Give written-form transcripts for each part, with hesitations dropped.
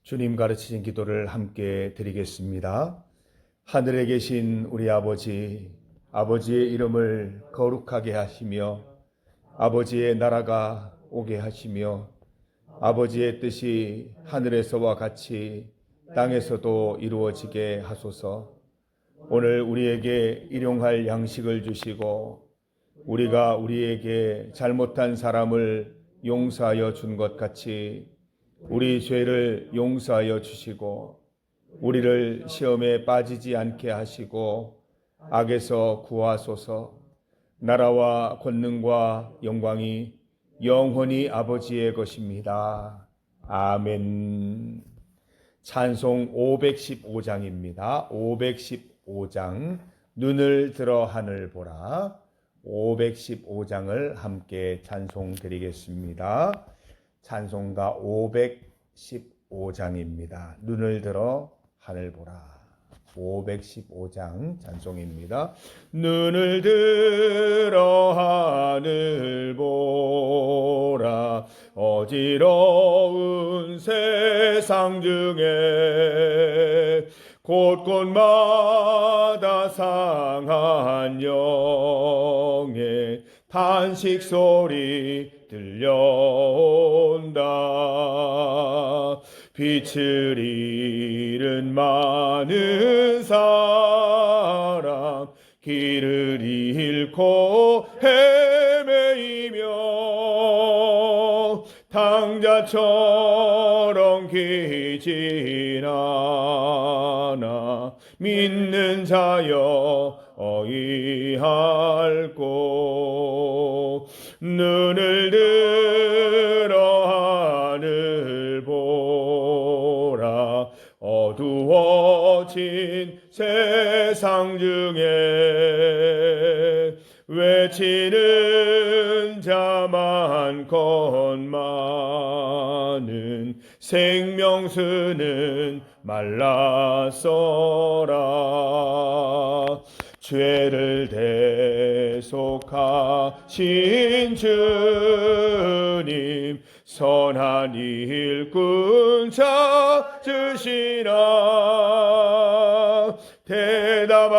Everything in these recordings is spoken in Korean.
주님 가르치신 기도를 함께 드리겠습니다. 하늘에 계신 우리 아버지, 아버지의 이름을 거룩하게 하시며 아버지의 나라가 오게 하시며 아버지의 뜻이 하늘에서와 같이 땅에서도 이루어지게 하소서. 오늘 우리에게 일용할 양식을 주시고 우리가 우리에게 잘못한 사람을 용서하여 준 것 같이 우리 죄를 용서하여 주시고 우리를 시험에 빠지지 않게 하시고 악에서 구하소서. 나라와 권능과 영광이 영원히 아버지의 것입니다. 아멘. 찬송 515장입니다. 515장 눈을 들어 하늘 보라. 515장을 함께 찬송 드리겠습니다. 찬송가 515장입니다. 눈을 들어 하늘 보라. 515장 찬송입니다. 눈을 들어 하늘 보라. 어지러운 세상 중에 곳곳마다 상한 영의 탄식 소리 들려온다. 빛을 잃은 많은 사람 길을 잃고 헤매이며 당자처럼 기진 않아 믿는 자여 어이할꼬. 눈을 들어 하늘 보라. 어두워진 세상 중에 외치는 자 많건 많은 생명수는 말랐어라. 죄를 대속하신 주님 선한 일꾼 찾으시나. 대답하리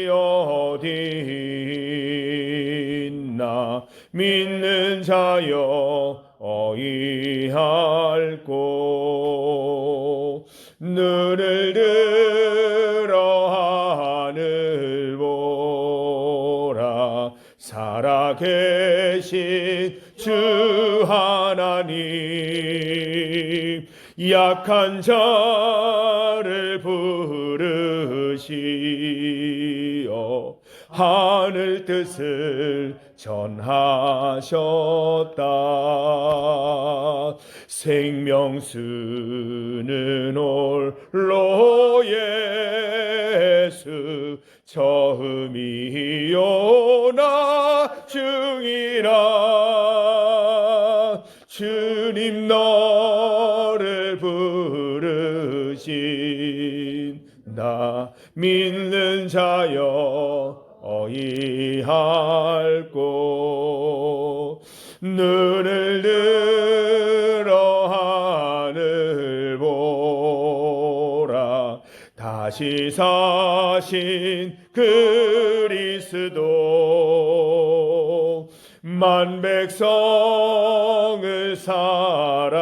어디 있나. 믿는 자여 어이할꼬. 눈을 들어 하늘 보라. 살아계신 주 하나님 약한 자를 부르시어 하늘 뜻을 전하셨다. 생명수는 홀로 예수 처음이요 나중이라. 주님 너를 부르신다. 믿는 자여 어이할꼬. 눈을 들어 하늘 보라. 다시 사신 그리스도 만 백성을 사랑하사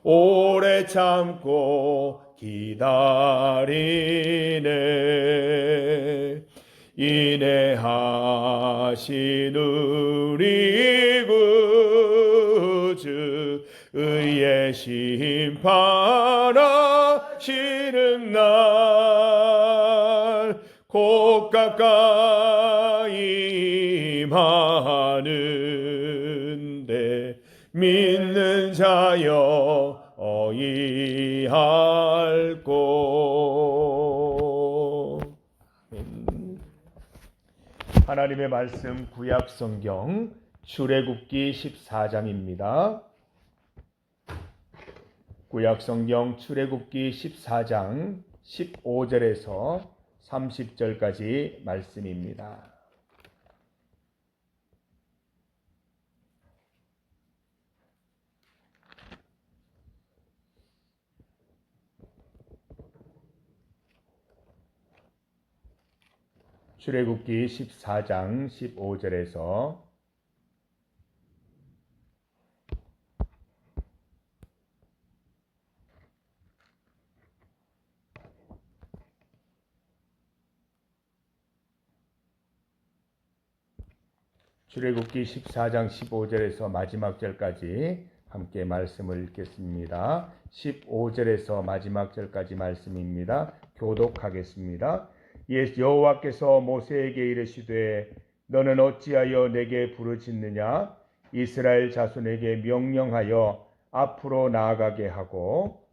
오래 참고 기다리네. 인내하신 우리 구주 의의 심판하시는 날 곧 가까이 임하는데 믿는 자여 어이할꼬. 하나님의 말씀 구약 성경 출애굽기 14장입니다. 구약 성경 출애굽기 14장 15절에서 30절까지 말씀입니다. 출애굽기 14장 15절에서 출애굽기 14장 15절에서 마지막 절까지 함께 말씀을 읽겠습니다. 15절에서 마지막 절까지 말씀입니다. 교독하겠습니다. 여호와께서 모세에게 이르시되 너는 어찌하여 내게 부르짖느냐? 이스라엘 자손에게 명령하여 앞으로 나아가게 하고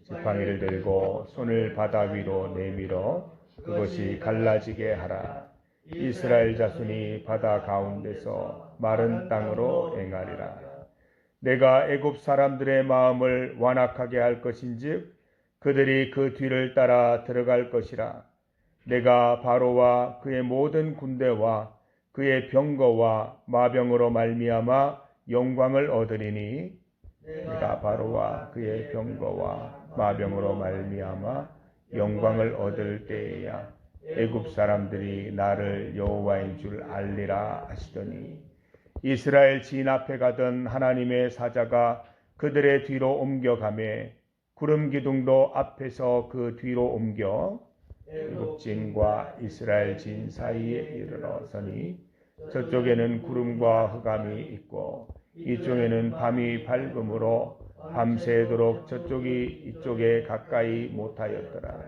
지팡이를 들고 손을 바다 위로 내밀어 그것이 갈라지게 하라. 이스라엘 자손이 바다 가운데서 마른 땅으로 행하리라. 내가 애굽 사람들의 마음을 완악하게 할 것인즉 그들이 그 뒤를 따라 들어갈 것이라. 내가 바로와 그의 모든 군대와 그의 병거와 마병으로 말미암아 영광을 얻으리니 내가 바로와 그의 병거와 마병으로 말미암아 영광을 얻을 때에야 애굽 사람들이 나를 여호와인 줄 알리라 하시더니 이스라엘 진 앞에 가던 하나님의 사자가 그들의 뒤로 옮겨가매 구름 기둥도 앞에서 그 뒤로 옮겨 애굽 진과 이스라엘 진 사이에 이르러서니 저쪽에는 구름과 흑암이 있고 이쪽에는 밤이 밝음으로 밤새도록 저쪽이 이쪽에 가까이 못하였더라.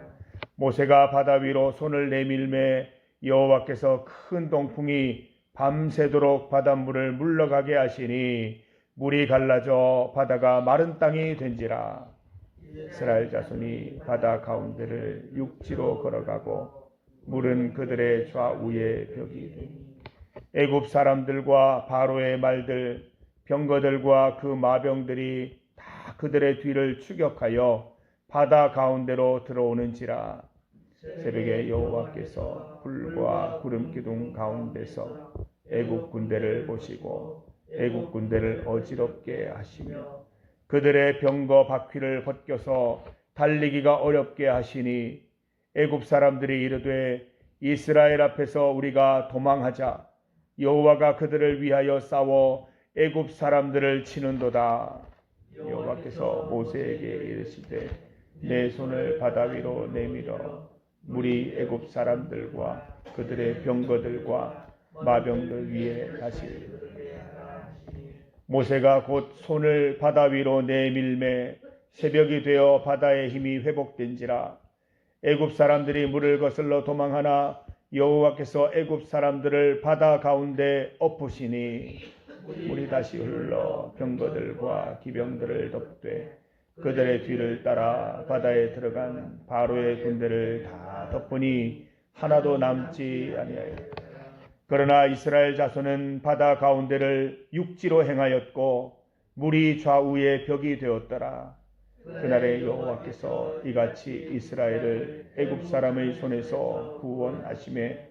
모세가 바다 위로 손을 내밀매 여호와께서 큰 동풍이 밤새도록 바닷물을 물러가게 하시니 물이 갈라져 바다가 마른 땅이 된지라. 이스라엘 자손이 바다 가운데를 육지로 걸어가고 물은 그들의 좌우에 벽이 되니 애굽 사람들과 바로의 말들 병거들과 그 마병들이 다 그들의 뒤를 추격하여 바다 가운데로 들어오는지라. 새벽에 여호와께서 불과 구름 기둥 가운데서 애굽 군대를 보시고 애굽 군대를 어지럽게 하시며 그들의 병거 바퀴를 벗겨서 달리기가 어렵게 하시니 애굽 사람들이 이르되 이스라엘 앞에서 우리가 도망하자. 여호와가 그들을 위하여 싸워 애굽 사람들을 치는도다. 여호와께서 모세에게 이르시되 내 손을 바다 위로 내밀어 물이 애굽 사람들과 그들의 병거들과 마병들 위에 다시 모세가 곧 손을 바다 위로 내밀매 새벽이 되어 바다의 힘이 회복된지라. 애굽 사람들이 물을 거슬러 도망하나 여호와께서 애굽 사람들을 바다 가운데 엎으시니 물이 다시 흘러 병거들과 기병들을 덮되 그들의 뒤를 따라 바다에 들어간 바로의 군대를 다 덮으니 하나도 남지 아니하였다. 그러나 이스라엘 자손은 바다 가운데를 육지로 행하였고 물이 좌우에 벽이 되었더라. 그날에 여호와께서 이같이 이스라엘을 애굽 사람의 손에서 구원하심에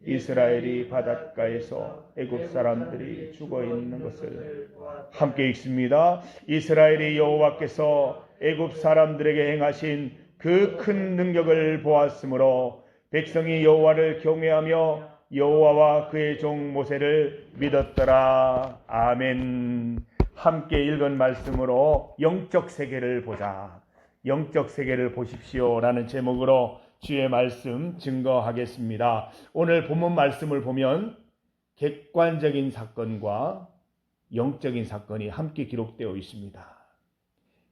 이스라엘이 바닷가에서 애굽 사람들이 죽어 있는 것을 함께 읽습니다. 이스라엘이 여호와께서 애굽 사람들에게 행하신 그 큰 능력을 보았으므로 백성이 여호와를 경외하며 여호와와 그의 종 모세를 믿었더라. 아멘. 함께 읽은 말씀으로 영적 세계를 보자. 영적 세계를 보십시오 라는 제목으로 주의 말씀 증거하겠습니다. 오늘 본문 말씀을 보면 객관적인 사건과 영적인 사건이 함께 기록되어 있습니다.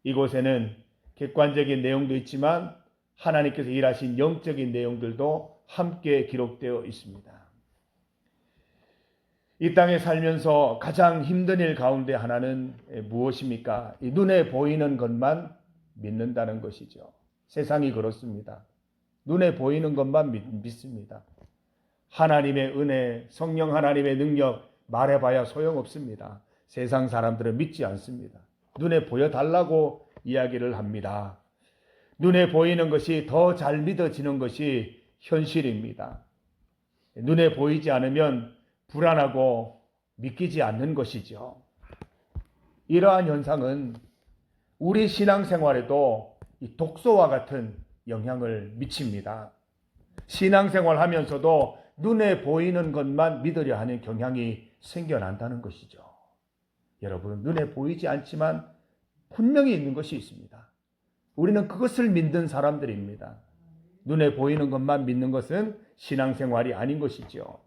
이곳에는 객관적인 내용도 있지만 하나님께서 일하신 영적인 내용들도 함께 기록되어 있습니다. 이 땅에 살면서 가장 힘든 일 가운데 하나는 무엇입니까? 이 눈에 보이는 것만 믿는다는 것이죠. 세상이 그렇습니다. 눈에 보이는 것만 믿습니다. 하나님의 은혜, 성령 하나님의 능력 말해봐야 소용없습니다. 세상 사람들은 믿지 않습니다. 눈에 보여달라고 이야기를 합니다. 눈에 보이는 것이 더 잘 믿어지는 것이 현실입니다. 눈에 보이지 않으면 불안하고 믿기지 않는 것이죠. 이러한 현상은 우리 신앙생활에도 독소와 같은 영향을 미칩니다. 신앙생활 하면서도 눈에 보이는 것만 믿으려 하는 경향이 생겨난다는 것이죠. 여러분, 눈에 보이지 않지만 분명히 있는 것이 있습니다. 우리는 그것을 믿는 사람들입니다. 눈에 보이는 것만 믿는 것은 신앙생활이 아닌 것이죠.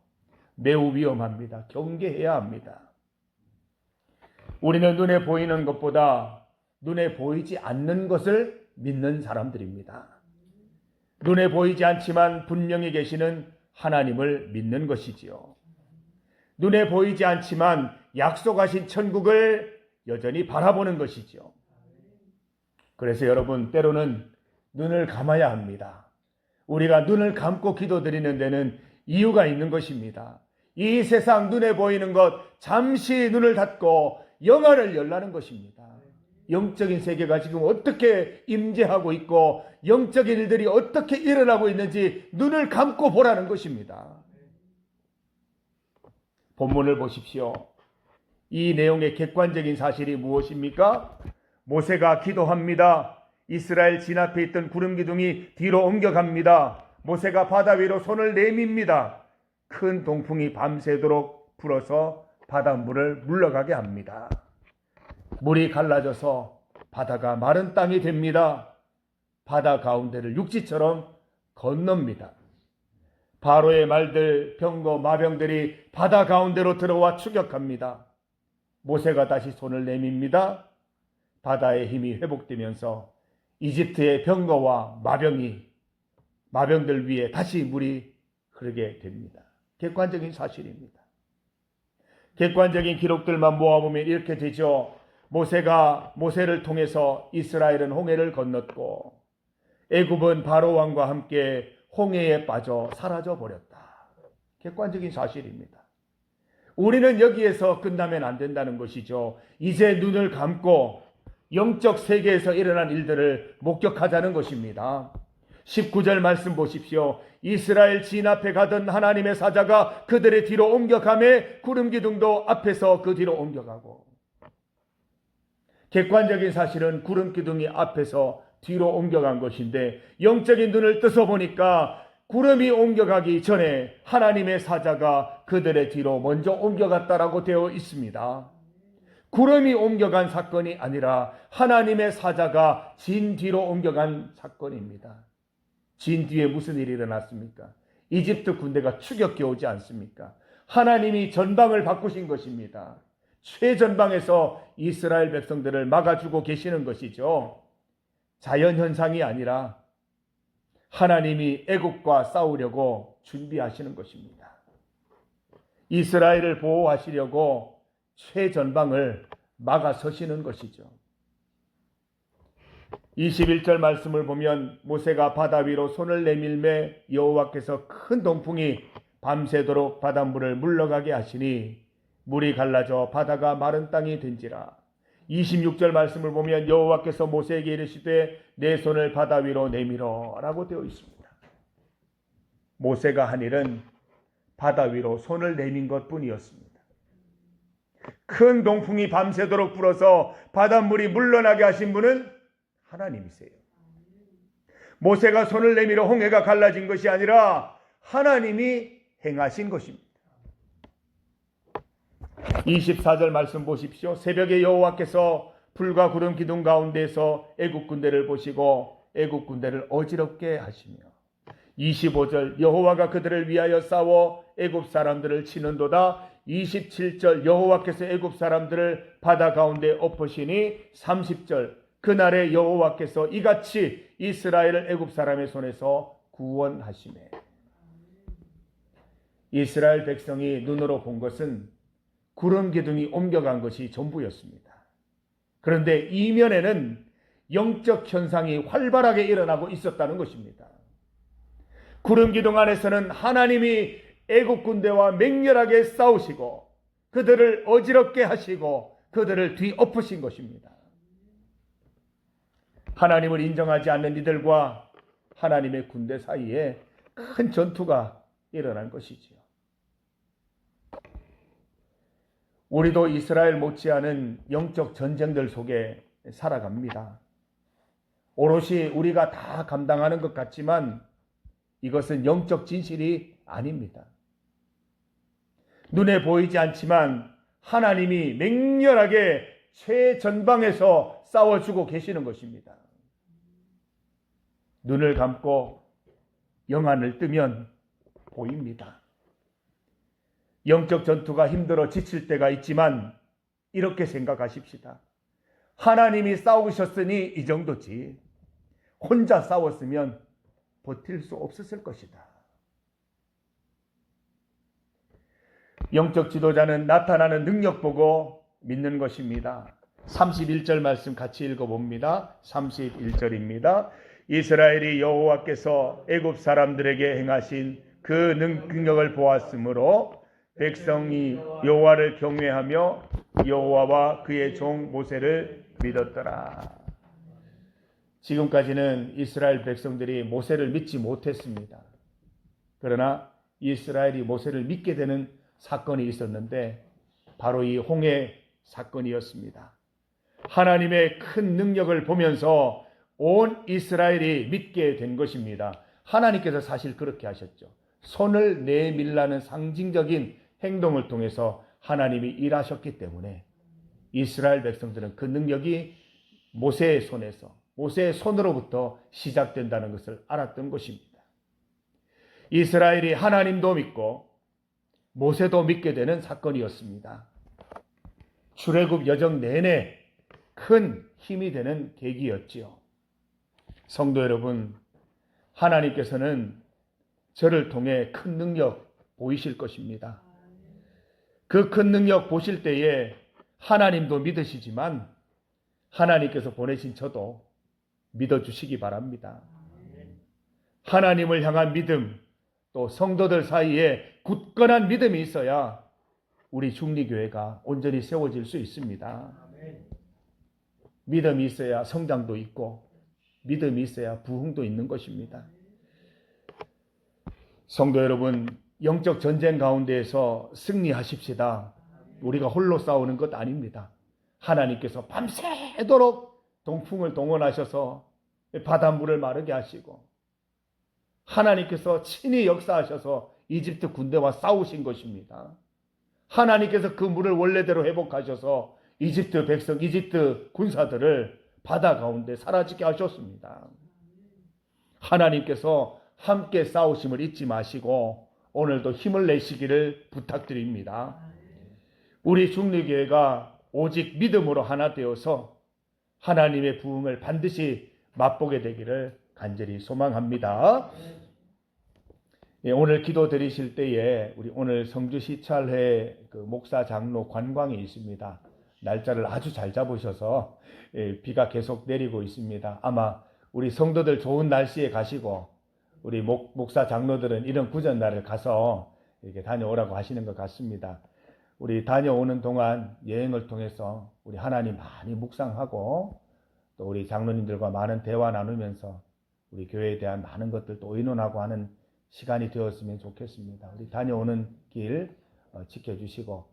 매우 위험합니다. 경계해야 합니다. 우리는 눈에 보이는 것보다 눈에 보이지 않는 것을 믿는 사람들입니다. 눈에 보이지 않지만 분명히 계시는 하나님을 믿는 것이지요. 눈에 보이지 않지만 약속하신 천국을 여전히 바라보는 것이지요. 그래서 여러분, 때로는 눈을 감아야 합니다. 우리가 눈을 감고 기도드리는 데는 이유가 있는 것입니다. 이 세상 눈에 보이는 것 잠시 눈을 닫고 영화를 열라는 것입니다. 영적인 세계가 지금 어떻게 임재하고 있고 영적인 일들이 어떻게 일어나고 있는지 눈을 감고 보라는 것입니다. 본문을 보십시오. 이 내용의 객관적인 사실이 무엇입니까? 모세가 기도합니다. 이스라엘 진 앞에 있던 구름 기둥이 뒤로 옮겨갑니다. 모세가 바다 위로 손을 내밉니다. 큰 동풍이 밤새도록 불어서 바닷물을 물러가게 합니다. 물이 갈라져서 바다가 마른 땅이 됩니다. 바다 가운데를 육지처럼 건넙니다. 바로의 말들, 병거, 마병들이 바다 가운데로 들어와 추격합니다. 모세가 다시 손을 내밉니다. 바다의 힘이 회복되면서 이집트의 병거와 마병들 위에 다시 물이 흐르게 됩니다. 객관적인 사실입니다. 객관적인 기록들만 모아보면 이렇게 되죠. 모세를 통해서 이스라엘은 홍해를 건넜고 애굽은 바로 왕과 함께 홍해에 빠져 사라져 버렸다. 객관적인 사실입니다. 우리는 여기에서 끝나면 안 된다는 것이죠. 이제 눈을 감고 영적 세계에서 일어난 일들을 목격하자는 것입니다. 19절 말씀 보십시오. 이스라엘 진 앞에 가던 하나님의 사자가 그들의 뒤로 옮겨가매 구름 기둥도 앞에서 그 뒤로 옮겨가고, 객관적인 사실은 구름 기둥이 앞에서 뒤로 옮겨간 것인데 영적인 눈을 떠서 보니까 구름이 옮겨가기 전에 하나님의 사자가 그들의 뒤로 먼저 옮겨갔다라고 되어 있습니다. 구름이 옮겨간 사건이 아니라 하나님의 사자가 진 뒤로 옮겨간 사건입니다. 진 뒤에 무슨 일이 일어났습니까? 이집트 군대가 추격해 오지 않습니까? 하나님이 전방을 바꾸신 것입니다. 최전방에서 이스라엘 백성들을 막아주고 계시는 것이죠. 자연현상이 아니라 하나님이 애국과 싸우려고 준비하시는 것입니다. 이스라엘을 보호하시려고 최전방을 막아서시는 것이죠. 21절 말씀을 보면 모세가 바다 위로 손을 내밀매 여호와께서 큰 동풍이 밤새도록 바닷물을 물러가게 하시니 물이 갈라져 바다가 마른 땅이 된지라. 26절 말씀을 보면 여호와께서 모세에게 이르시되 내 손을 바다 위로 내밀어 라고 되어 있습니다. 모세가 한 일은 바다 위로 손을 내민 것뿐이었습니다. 큰 동풍이 밤새도록 불어서 바닷물이 물러나게 하신 분은 하나님이세요. 모세가 손을 내밀어 홍해가 갈라진 것이 아니라 하나님이 행하신 것입니다. 24절 말씀 보십시오. 새벽에 여호와께서 불과 구름 기둥 가운데서 애국 군대를 보시고 애국 군대를 어지럽게 하시며, 25절 여호와가 그들을 위하여 싸워 애굽 사람들을 치는도다. 27절 여호와께서 애굽 사람들을 바다 가운데 엎으시니, 30절 그날에 여호와께서 이같이 이스라엘을 애굽 사람의 손에서 구원하시매. 이스라엘 백성이 눈으로 본 것은 구름 기둥이 옮겨간 것이 전부였습니다. 그런데 이면에는 영적 현상이 활발하게 일어나고 있었다는 것입니다. 구름 기둥 안에서는 하나님이 애국 군대와 맹렬하게 싸우시고 그들을 어지럽게 하시고 그들을 뒤엎으신 것입니다. 하나님을 인정하지 않는 이들과 하나님의 군대 사이에 큰 전투가 일어난 것이지요. 우리도 이스라엘 못지않은 영적 전쟁들 속에 살아갑니다. 오롯이 우리가 다 감당하는 것 같지만 이것은 영적 진실이 아닙니다. 눈에 보이지 않지만 하나님이 맹렬하게 최전방에서 싸워주고 계시는 것입니다. 눈을 감고 영안을 뜨면 보입니다. 영적 전투가 힘들어 지칠 때가 있지만 이렇게 생각하십시다. 하나님이 싸우셨으니 이 정도지. 혼자 싸웠으면 버틸 수 없었을 것이다. 영적 지도자는 나타나는 능력 보고 믿는 것입니다. 31절 말씀 같이 읽어봅니다. 31절입니다. 이스라엘이 여호와께서 애굽 사람들에게 행하신 그 능력을 보았으므로 백성이 여호와를 경외하며 여호와와 그의 종 모세를 믿었더라. 지금까지는 이스라엘 백성들이 모세를 믿지 못했습니다. 그러나 이스라엘이 모세를 믿게 되는 사건이 있었는데 바로 이 홍해 사건이었습니다. 하나님의 큰 능력을 보면서 온 이스라엘이 믿게 된 것입니다. 하나님께서 사실 그렇게 하셨죠. 손을 내밀라는 상징적인 행동을 통해서 하나님이 일하셨기 때문에 이스라엘 백성들은 그 능력이 모세의 손에서, 모세의 손으로부터 시작된다는 것을 알았던 것입니다. 이스라엘이 하나님도 믿고 모세도 믿게 되는 사건이었습니다. 출애굽 여정 내내 큰 힘이 되는 계기였지요. 성도 여러분, 하나님께서는 저를 통해 큰 능력 보이실 것입니다. 그 큰 능력 보실 때에 하나님도 믿으시지만 하나님께서 보내신 저도 믿어주시기 바랍니다. 하나님을 향한 믿음, 또 성도들 사이에 굳건한 믿음이 있어야 우리 중리교회가 온전히 세워질 수 있습니다. 믿음이 있어야 성장도 있고 믿음이 있어야 부흥도 있는 것입니다. 성도 여러분, 영적 전쟁 가운데에서 승리하십시다. 우리가 홀로 싸우는 것 아닙니다. 하나님께서 밤새도록 동풍을 동원하셔서 바닷물을 마르게 하시고 하나님께서 친히 역사하셔서 이집트 군대와 싸우신 것입니다. 하나님께서 그 물을 원래대로 회복하셔서 이집트 백성, 이집트 군사들을 바다 가운데 사라지게 하셨습니다. 하나님께서 함께 싸우심을 잊지 마시고 오늘도 힘을 내시기를 부탁드립니다. 우리 중리교회가 오직 믿음으로 하나 되어서 하나님의 부흥을 반드시 맛보게 되기를 간절히 소망합니다. 오늘 기도 드리실 때에 우리 오늘 성주 시찰회 그 목사 장로 관광이 있습니다. 날짜를 아주 잘 잡으셔서 비가 계속 내리고 있습니다. 아마 우리 성도들 좋은 날씨에 가시고 우리 목사 장로들은 이런 구전 날을 가서 이렇게 다녀오라고 하시는 것 같습니다. 우리 다녀오는 동안 여행을 통해서 우리 하나님 많이 묵상하고 또 우리 장로님들과 많은 대화 나누면서 우리 교회에 대한 많은 것들도 의논하고 하는 시간이 되었으면 좋겠습니다. 우리 다녀오는 길 지켜주시고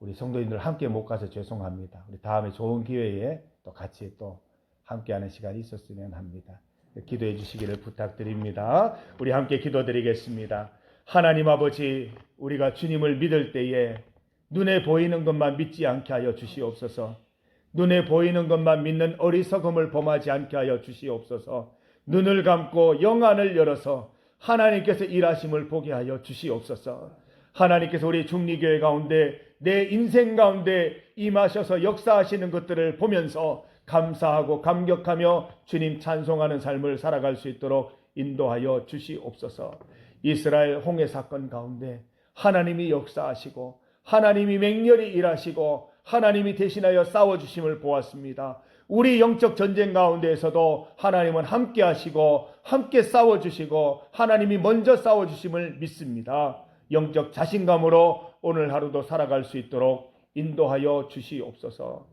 우리 성도님들 함께 못 가서 죄송합니다. 우리 다음에 좋은 기회에 또 같이 또 함께하는 시간이 있었으면 합니다. 기도해 주시기를 부탁드립니다. 우리 함께 기도드리겠습니다. 하나님 아버지, 우리가 주님을 믿을 때에 눈에 보이는 것만 믿지 않게 하여 주시옵소서. 눈에 보이는 것만 믿는 어리석음을 범하지 않게 하여 주시옵소서. 눈을 감고 영안을 열어서 하나님께서 일하심을 보게 하여 주시옵소서. 하나님께서 우리 중리교회 가운데 내 인생 가운데 임하셔서 역사하시는 것들을 보면서 감사하고 감격하며 주님 찬송하는 삶을 살아갈 수 있도록 인도하여 주시옵소서. 이스라엘 홍해 사건 가운데 하나님이 역사하시고 하나님이 맹렬히 일하시고 하나님이 대신하여 싸워주심을 보았습니다. 우리 영적 전쟁 가운데에서도 하나님은 함께 하시고 함께 싸워주시고 하나님이 먼저 싸워주심을 믿습니다. 영적 자신감으로 오늘 하루도 살아갈 수 있도록 인도하여 주시옵소서.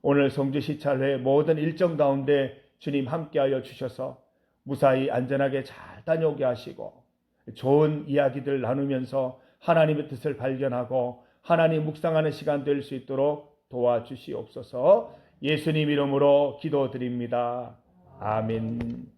오늘 성주 시찰회 모든 일정 가운데 주님 함께하여 주셔서 무사히 안전하게 잘 다녀오게 하시고 좋은 이야기들 나누면서 하나님의 뜻을 발견하고 하나님 묵상하는 시간 될 수 있도록 도와주시옵소서. 예수님 이름으로 기도드립니다. 아멘.